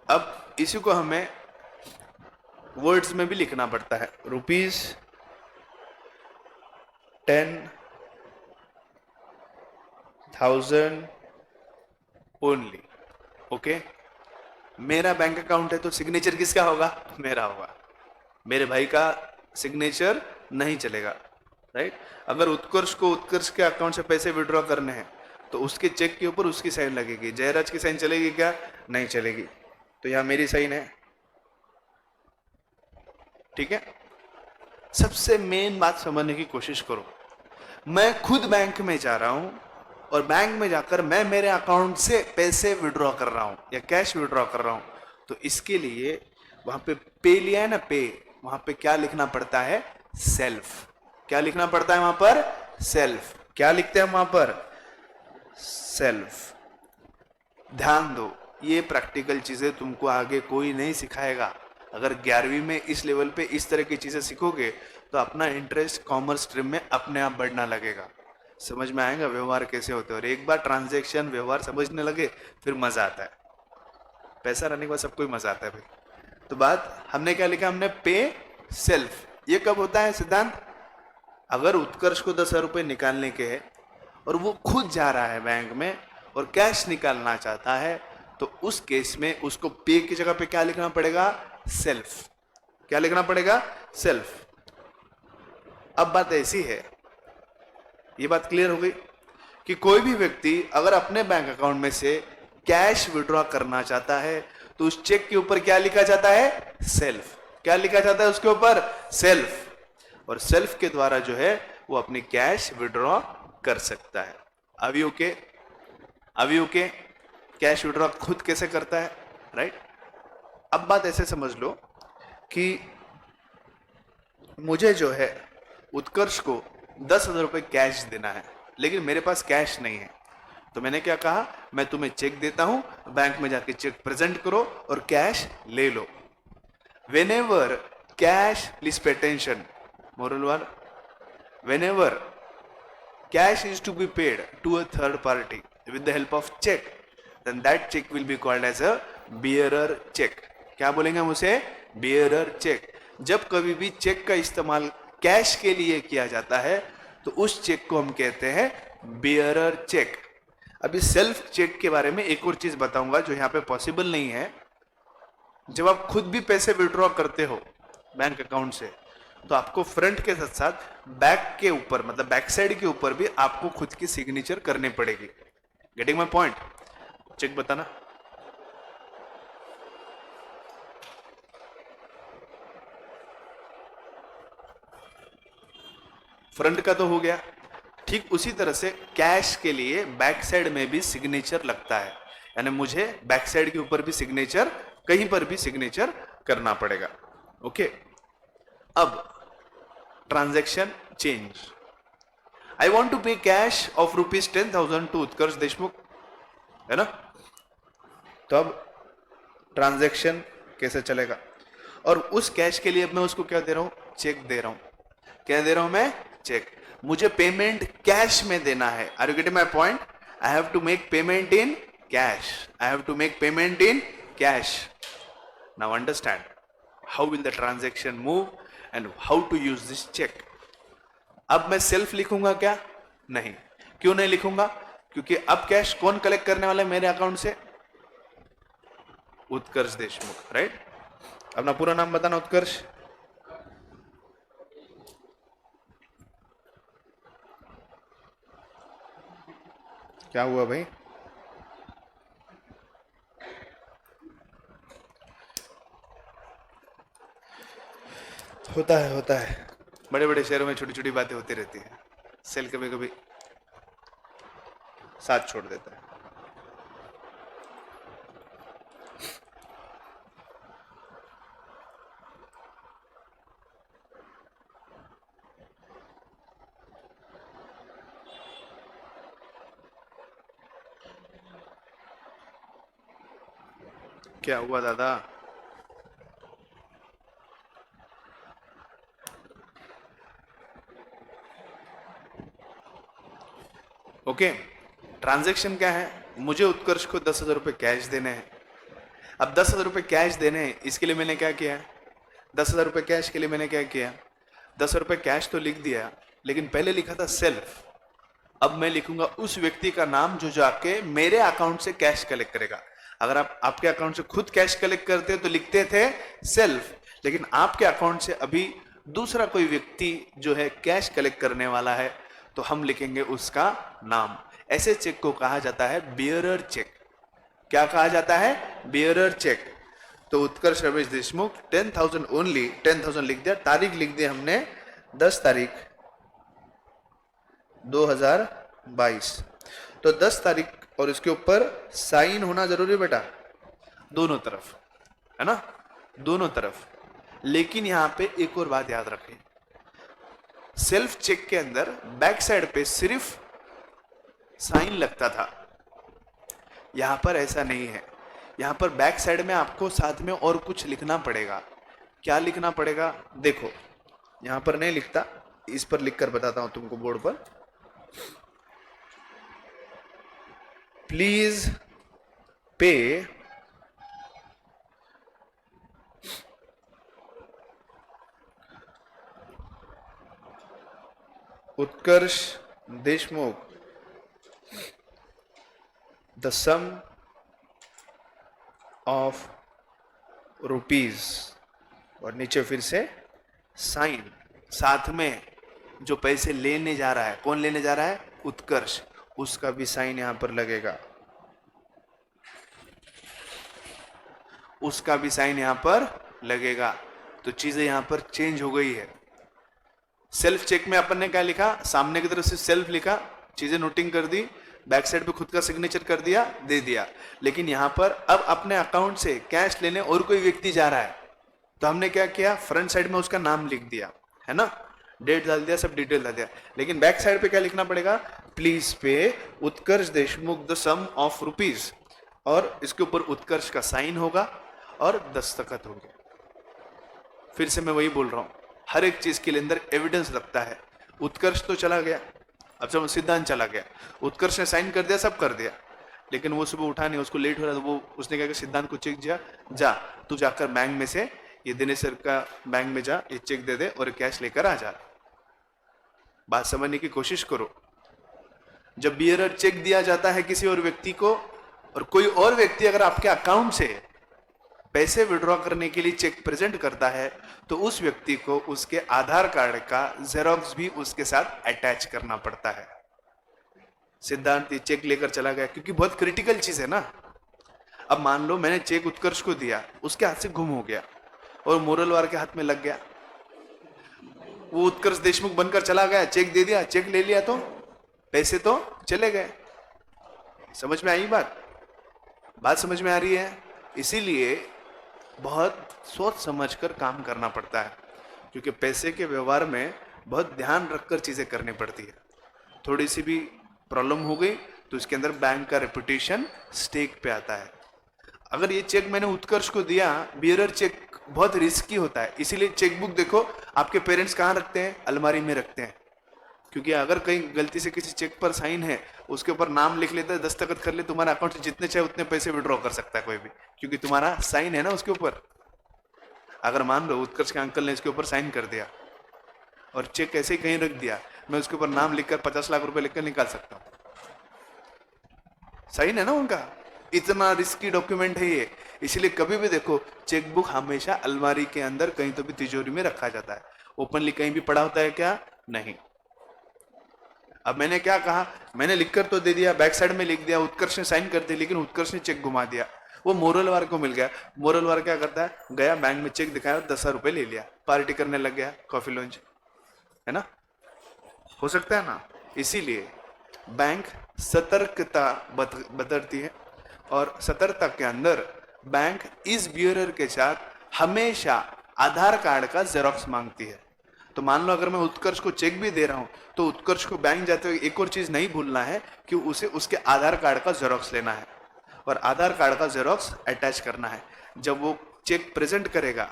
Speaker 1: अब इसी को हमें वर्ड्स में भी लिखना पड़ता है. Rupees 10,000 only. ओके. मेरा बैंक अकाउंट है तो सिग्नेचर किसका होगा? मेरा होगा. मेरे भाई का सिग्नेचर नहीं चलेगा, राइट. अगर उत्कर्ष को उत्कर्ष के अकाउंट से पैसे विड्रॉ करने हैं तो उसके चेक के ऊपर उसकी साइन लगेगी. जयराज की साइन चलेगी क्या? नहीं चलेगी. तो यहां मेरी साइन है. ठीक है. सबसे मेन बात समझने की कोशिश करो. मैं खुद बैंक में जा रहा हूं और बैंक में जाकर मैं मेरे अकाउंट से पैसे विड्रॉ कर रहा हूं या कैश विड्रॉ कर रहा हूं, तो इसके लिए वहां पे लिया है ना, पे, वहां पे क्या लिखना पड़ता है? सेल्फ. क्या लिखना पड़ता है वहां पर? सेल्फ. क्या लिखते हैं वहां पर? सेल्फ. ध्यान दो, ये प्रैक्टिकल चीजें तुमको आगे कोई नहीं सिखाएगा. अगर 11वीं में इस लेवल पे इस तरह की चीजें सीखोगे तो अपना इंटरेस्ट कॉमर्स स्ट्रीम में अपने आप बढ़ना लगेगा. समझ में आएगा व्यवहार कैसे होते हैं. और एक बार ट्रांजैक्शन व्यवहार समझने लगे फिर मजा आता है. पैसा रहने के बाद सबको मजा आता है भाई. तो बात हमने क्या लिखा? हमने पे सेल्फ. ये कब होता है सिद्धांत? अगर उत्कर्ष को 10,000 रुपए निकालने के हैं और वो खुद जा रहा है बैंक में और कैश निकालना चाहता है, तो उस केस में उसको पे की जगह पे क्या लिखना पड़ेगा? सेल्फ. क्या लिखना पड़ेगा? सेल्फ. अब बात ऐसी है, ये बात क्लियर हो गई कि कोई भी व्यक्ति अगर अपने बैंक अकाउंट में से कैश विड्रॉ करना चाहता है तो उस चेक के ऊपर क्या लिखा जाता है? सेल्फ. क्या लिखा जाता है उसके ऊपर? सेल्फ. और सेल्फ के द्वारा जो है वो अपनी कैश विड्रॉ कर सकता है. अभी ओके? अभी ओके? कैश विड्रॉ खुद कैसे करता है, राइट. अब बात ऐसे समझ लो कि मुझे जो है उत्कर्ष को 10,000 रुपए कैश देना है, लेकिन मेरे पास कैश नहीं है. तो मैंने क्या कहा? मैं तुम्हें चेक देता हूं, बैंक में जाके चेक प्रेजेंट करो और कैश ले लो. Whenever cash, please pay attention, moral one, whenever cash is to be paid to a third party with the help of check, then that check will be called as a bearer check. क्या बोलेंगे हम उसे? bearer check. जब कभी भी check का इस्तेमाल cash के लिए किया जाता है तो उस चेक को हम कहते हैं bearer check. अभी सेल्फ चेक के बारे में एक और चीज बताऊंगा जो यहाँ पे पॉसिबल नहीं है. जब आप खुद भी पैसे विड्रॉ करते हो बैंक अकाउंट से, तो आपको फ्रंट के साथ साथ बैक के ऊपर, मतलब बैक साइड के ऊपर भी आपको खुद की सिग्नेचर करनी पड़ेगी. Getting my point? चेक बताना. फ्रंट का तो हो गया. ठीक उसी तरह से कैश के लिए बैक साइड में भी सिग्नेचर लगता है, यानी मुझे बैक साइड के ऊपर भी सिग्नेचर, कहीं पर भी सिग्नेचर करना पड़ेगा. ओके. अब transaction change. I want to pay cash of rupees 10,000 to Utkarsh Deshmukh, है ना. तो अब ट्रांजैक्शन कैसे चलेगा? और उस कैश के लिए अब मैं उसको क्या दे रहा हूं? चेक दे रहा हूं. क्या दे रहा हूं मैं? चेक. मुझे पेमेंट कैश में देना है. Are you getting my point? I have to make payment in cash. I have to make payment in cash. Now understand how will the transaction move and how to use this cheque. अब मैं self लिखूंगा क्या? नहीं. क्यों नहीं लिखूंगा? क्योंकि अब कैश कौन कलेक्ट करने वाला है मेरे अकाउंट से? उत्कर्ष देशमुख, राइट? अपना पूरा नाम बताना, उत्कर्ष। क्या हुआ भाई? होता है, बड़े बड़े शहरों में छोटी छोटी बातें होती रहती है। सेल कभी कभी साथ छोड़ देता है। क्या हुआ दादा? ओके, ट्रांजैक्शन क्या है? मुझे उत्कर्ष को 10,000 रुपये कैश देने हैं। अब 10,000 रुपये कैश देने हैं, इसके लिए मैंने क्या किया? 10,000 रुपये कैश के लिए मैंने क्या किया? 10,000 रुपये कैश तो लिख दिया, लेकिन पहले लिखा था सेल्फ। अब मैं लिखूंगा उस व्यक्ति का नाम जो जाके मेरे अकाउंट से कैश कलेक्ट करेगा। अगर आप आपके अकाउंट से खुद कैश कलेक्ट करते तो लिखते थे सेल्फ, लेकिन आपके अकाउंट से अभी दूसरा कोई व्यक्ति जो है कैश कलेक्ट करने वाला है, तो हम लिखेंगे उसका नाम। ऐसे चेक को कहा जाता है बियरर चेक। क्या कहा जाता है? Bearer cheque. तो उत्कर्ष रमेश देशमुख 10,000 ओनली, 10,000 लिख दिया, तारीख लिख दी हमने 10 तारीख 2022। तो 10 तारीख और इसके ऊपर साइन होना जरूरी बेटा, दोनों तरफ, है ना, दोनों तरफ। लेकिन यहां पे एक और बात याद रखें, सेल्फ चेक के अंदर बैक साइड पे सिर्फ साइन लगता था, यहां पर ऐसा नहीं है। यहां पर बैक साइड में आपको साथ में और कुछ लिखना पड़ेगा। क्या लिखना पड़ेगा? देखो, यहां पर नहीं लिखता, इस पर लिखकर बताता हूं तुमको बोर्ड पर। Please pay Utkarsh Deshmukh the sum of rupees, और नीचे फिर से साइन, साथ में जो पैसे लेने जा रहा है, कौन लेने जा रहा है? उत्कर्ष, उसका भी साइन यहां पर लगेगा, उसका भी साइन यहां पर लगेगा। तो चीजें यहां पर चेंज हो गई है। सेल्फ चेक में अपन ने क्या लिखा? सामने की तरफ से सेल्फ लिखा, चीजें नोटिंग कर दी, बैक साइड पे खुद का सिग्नेचर कर दिया, दे दिया। लेकिन यहां पर अब अपने अकाउंट से कैश लेने और कोई व्यक्ति जा रहा है, तो हमने क्या किया? फ्रंट साइड में उसका नाम लिख दिया, है ना, डेट डाल दिया, सब डिटेल डाल दिया। लेकिन बैक साइड पे क्या लिखना पड़ेगा? Please pay Utkarsh Deshmukh the sum of rupees, और इसके ऊपर उत्कर्ष का साइन होगा और दस्तखत होंगे। फिर से मैं वही बोल रहा हूं, हर एक चीज के अंदर एविडेंस लगता है। उत्कर्ष तो चला गया, अब जब सिद्धांत चला गया, उत्कर्ष ने साइन कर दिया, सब कर दिया, लेकिन वो सुबह उठा नहीं, उसको लेट हो रहा था, वो उसने क्या किया? सिद्धांत को चेक दिया, जा तू जाकर बैंक में से ये दिनेश सर का बैंक में जा, ये चेक दे दे और कैश लेकर आ जा। बात समझने की कोशिश करो। जब बियरर चेक दिया जाता है किसी और व्यक्ति को, और कोई और व्यक्ति अगर आपके अकाउंट से पैसे विड्रॉ करने के लिए चेक प्रेजेंट करता है, तो उस व्यक्ति को उसके आधार कार्ड का जेरोक्स भी उसके साथ अटैच करना पड़ता है। सिद्धांत ये चेक लेकर चला गया, क्योंकि बहुत क्रिटिकल चीज है ना। अब मान लो मैंने चेक उत्कर्ष को दिया, उसके हाथ से गुम हो गया और मोरलवार के हाथ में लग गया, वो उत्कर्ष देशमुख बनकर चला गया, चेक दे दिया, चेक ले लिया, तो पैसे तो चले गए। समझ में आई बात? बात समझ में आ रही है? इसीलिए बहुत सोच समझकर काम करना पड़ता है, क्योंकि पैसे के व्यवहार में बहुत ध्यान रखकर चीजें करनी पड़ती है। थोड़ी सी भी प्रॉब्लम हो गई तो इसके अंदर बैंक का रेपुटेशन स्टेक पे आता है। अगर ये चेक मैंने उत्कर्ष को दिया, बियरर चेक बहुत रिस्की होता है, इसीलिए चेकबुक देखो आपके पेरेंट्स कहाँ रखते हैं? अलमारी में रखते हैं, क्योंकि अगर कहीं गलती से किसी चेक पर साइन है, उसके ऊपर नाम लिख लेता है, दस्तखत कर ले, तुम्हारे अकाउंट से जितने चाहे उतने पैसे विड्रॉ कर सकता है कोई भी, क्योंकि तुम्हारा साइन है ना उसके ऊपर। अगर मान लो उत्कर्ष के अंकल ने इसके ऊपर साइन कर दिया और चेक ऐसे ही कहीं रख दिया, मैं उसके ऊपर नाम लिखकर 50 लाख रुपए लिखकर निकाल सकता हूँ। साइन है ना उनका, इतना रिस्की डॉक्यूमेंट है ये। इसलिए कभी भी देखो, चेकबुक हमेशा अलमारी के अंदर कहीं तो भी तिजोरी में रखा जाता है। ओपनली कहीं भी पड़ा होता है क्या? नहीं। अब मैंने क्या कहा, मैंने लिखकर तो दे दिया, बैक साइड में लिख दिया, उत्कर्ष ने साइन कर दी, लेकिन उत्कर्ष ने चेक घुमा दिया, वो मोरलवार को मिल गया। मोरलवार क्या करता है, गया बैंक में चेक दिखाया, 10,000 रुपए ले लिया, पार्टी करने लग गया, कॉफी लॉन्च, है ना, हो सकता है ना। इसीलिए बैंक सतर्कता बरतती है, और सतर्कता के अंदर बैंक इस बियरर के साथ हमेशा आधार कार्ड का जेरोक्स मांगती है। तो मान लो अगर मैं उत्कर्ष को चेक भी दे रहा हूं, तो उत्कर्ष को बैंक जाते हुए एक और चीज नहीं भूलना है कि उसे उसके आधार कार्ड का जेरोक्स लेना है और आधार कार्ड का जेरोक्स अटैच करना है। जब वो चेक प्रेजेंट करेगा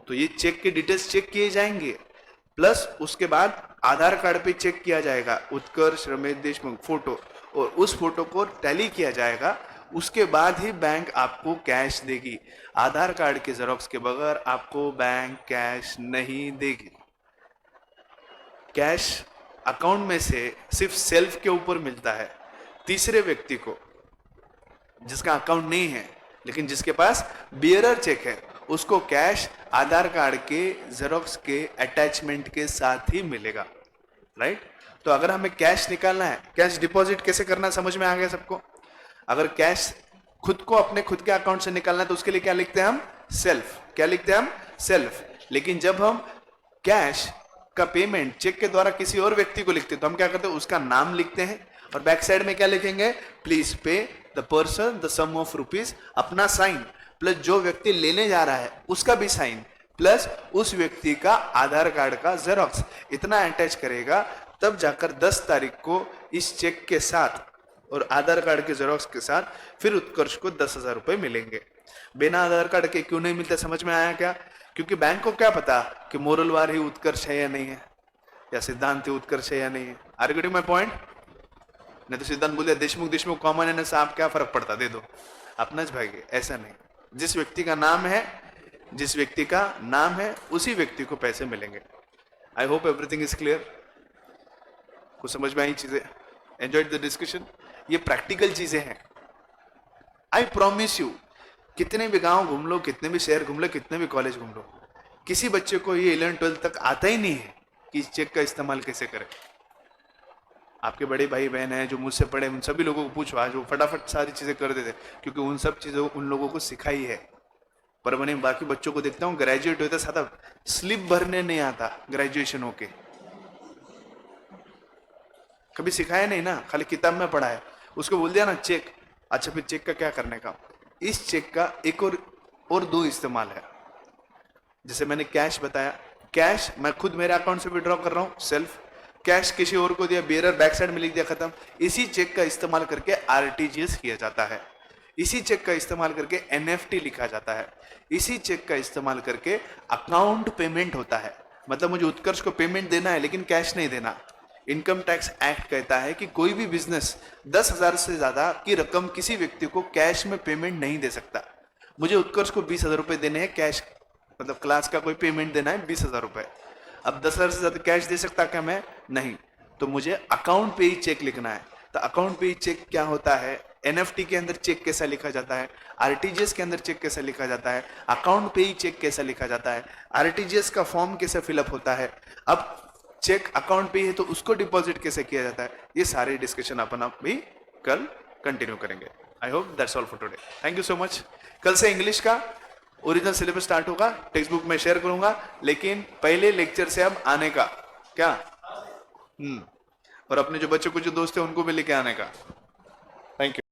Speaker 1: तो ये चेक के डिटेल्स चेक किए जाएंगे, प्लस उसके बाद आधार कार्ड पे चेक किया जाएगा उत्कर्ष रमेश देशमुख फोटो, और उस फोटो को टैली किया जाएगा। उसके बाद ही बैंक आपको कैश देगी। आधार कार्ड के जेरोक्स के बगैर आपको बैंक कैश नहीं देगी। कैश अकाउंट में से सिर्फ सेल्फ के ऊपर मिलता है, तीसरे व्यक्ति को जिसका अकाउंट नहीं है लेकिन जिसके पास बियरर चेक है, उसको कैश आधार कार्ड के जेरोक्स के अटैचमेंट के साथ ही मिलेगा, राइट। तो अगर हमें कैश निकालना है, कैश डिपॉजिट कैसे करना समझ में आ गया सबको। अगर कैश खुद को अपने खुद के अकाउंट से निकालना है तो उसके लिए क्या लिखते हैं हम, सेल्फ। क्या लिखते हैं हम, सेल्फ। लेकिन जब हम कैश का पेमेंट चेक के द्वारा किसी और व्यक्ति को लिखते हैं तो हम क्या करते हैं, उसका नाम लिखते हैं और बैक साइड में क्या लिखेंगे, please pay the person the sum of rupees, अपना साइन, प्लस जो व्यक्ति लेने जा रहा है उसका भी साइन, प्लस उस व्यक्ति का आधार कार्ड का जेरोक्स, इतना अटैच करेगा। तब जाकर 10 तारीख को इस चेक के साथ और आधार कार्ड के जेरोक्स के साथ फिर उत्कर्ष को 10,000 रुपए मिलेंगे। बिना आधार कार्ड के क्यों नहीं मिलते, समझ में आया क्या? क्योंकि बैंक को क्या पता कि मोरलवार ही उत्कर्ष है या नहीं है, या सिद्धांत ही उत्कर्ष है या नहीं है। Are you getting my point? नहीं तो सिद्धांत बोले देशमुख देशमुख कॉमन है ना साहब, क्या फर्क पड़ता, दे दो अपना ज भाई। ऐसा नहीं, जिस व्यक्ति का नाम है, जिस व्यक्ति का नाम है उसी व्यक्ति को पैसे मिलेंगे। I hope everything is clear. कुछ समझ में आई चीजें? Enjoyed the discussion. ये प्रैक्टिकल चीजें हैं। आई प्रॉमिस यू, कितने भी गांव घूम लो, कितने भी शहर घूम लो, कितने भी कॉलेज घूम लो, किसी बच्चे को ये 11-12 तक आता ही नहीं है कि इस चेक का इस्तेमाल कैसे करें। आपके बड़े भाई बहन हैं जो मुझसे पढ़े, उन सभी लोगों को पूछो आज, वो फटाफट सारी चीजें कर देते, क्योंकि उन सब चीजों उन लोगों को सिखाई है। पर मैंने बाकी बच्चों को देखता हूँ, ग्रेजुएट होते साथ स्लिप भरने नहीं आता, ग्रेजुएशन होके कभी सिखाया नहीं ना, खाली किताब में पढ़ा है। उसको बोल दिया ना चेक, अच्छा फिर चेक का क्या करने का। इस चेक का एक और 2 इस्तेमाल है। जैसे मैंने कैश बताया, कैश मैं खुद मेरे अकाउंट से विड्रॉ कर रहा हूं, सेल्फ। कैश किसी और को दिया, बेरर बैक साइड में लिख दिया, खत्म। इसी चेक का इस्तेमाल करके आरटीजीएस किया जाता है, इसी चेक का इस्तेमाल करके एनएफटी लिखा जाता है, इसी चेक का इस्तेमाल करके अकाउंट पेमेंट होता है। मतलब मुझे उत्कर्ष को पेमेंट देना है लेकिन कैश नहीं देना। इनकम टैक्स एक्ट कहता है कि कोई भी बिजनेस 10,000 से ज्यादा की रकम किसी व्यक्ति को कैश में पेमेंट नहीं दे सकता। मुझे उत्कर्ष को 20,000 रुपए देने हैं कैश, मतलब क्लास का कोई पेमेंट देना है 20,000 रुपए। अब 10,000 से ज्यादा कैश दे सकता क्या मैं? नहीं। तो मुझे अकाउंट पे ही चेक लिखना है। तो अकाउंट पे ही चेक क्या होता है, एनएफटी के अंदर चेक कैसा लिखा जाता है, आरटीजीएस के अंदर चेक कैसा लिखा जाता है, अकाउंट पे ही चेक कैसा लिखा जाता है, आरटीजीएस का फॉर्म कैसे फिलअप होता है, अब चेक अकाउंट पे ही है तो उसको डिपॉजिट कैसे किया जाता है, ये सारे डिस्कशन अपन आप भी कल कंटिन्यू करेंगे। I hope that's all for today. Thank you so much. कल से इंग्लिश का ओरिजिनल सिलेबस स्टार्ट होगा, टेक्स्ट बुक में शेयर करूंगा, लेकिन पहले लेक्चर से अब आने का क्या, और अपने जो बच्चों को जो दोस्त है उनको भी लेके आने का। Thank you.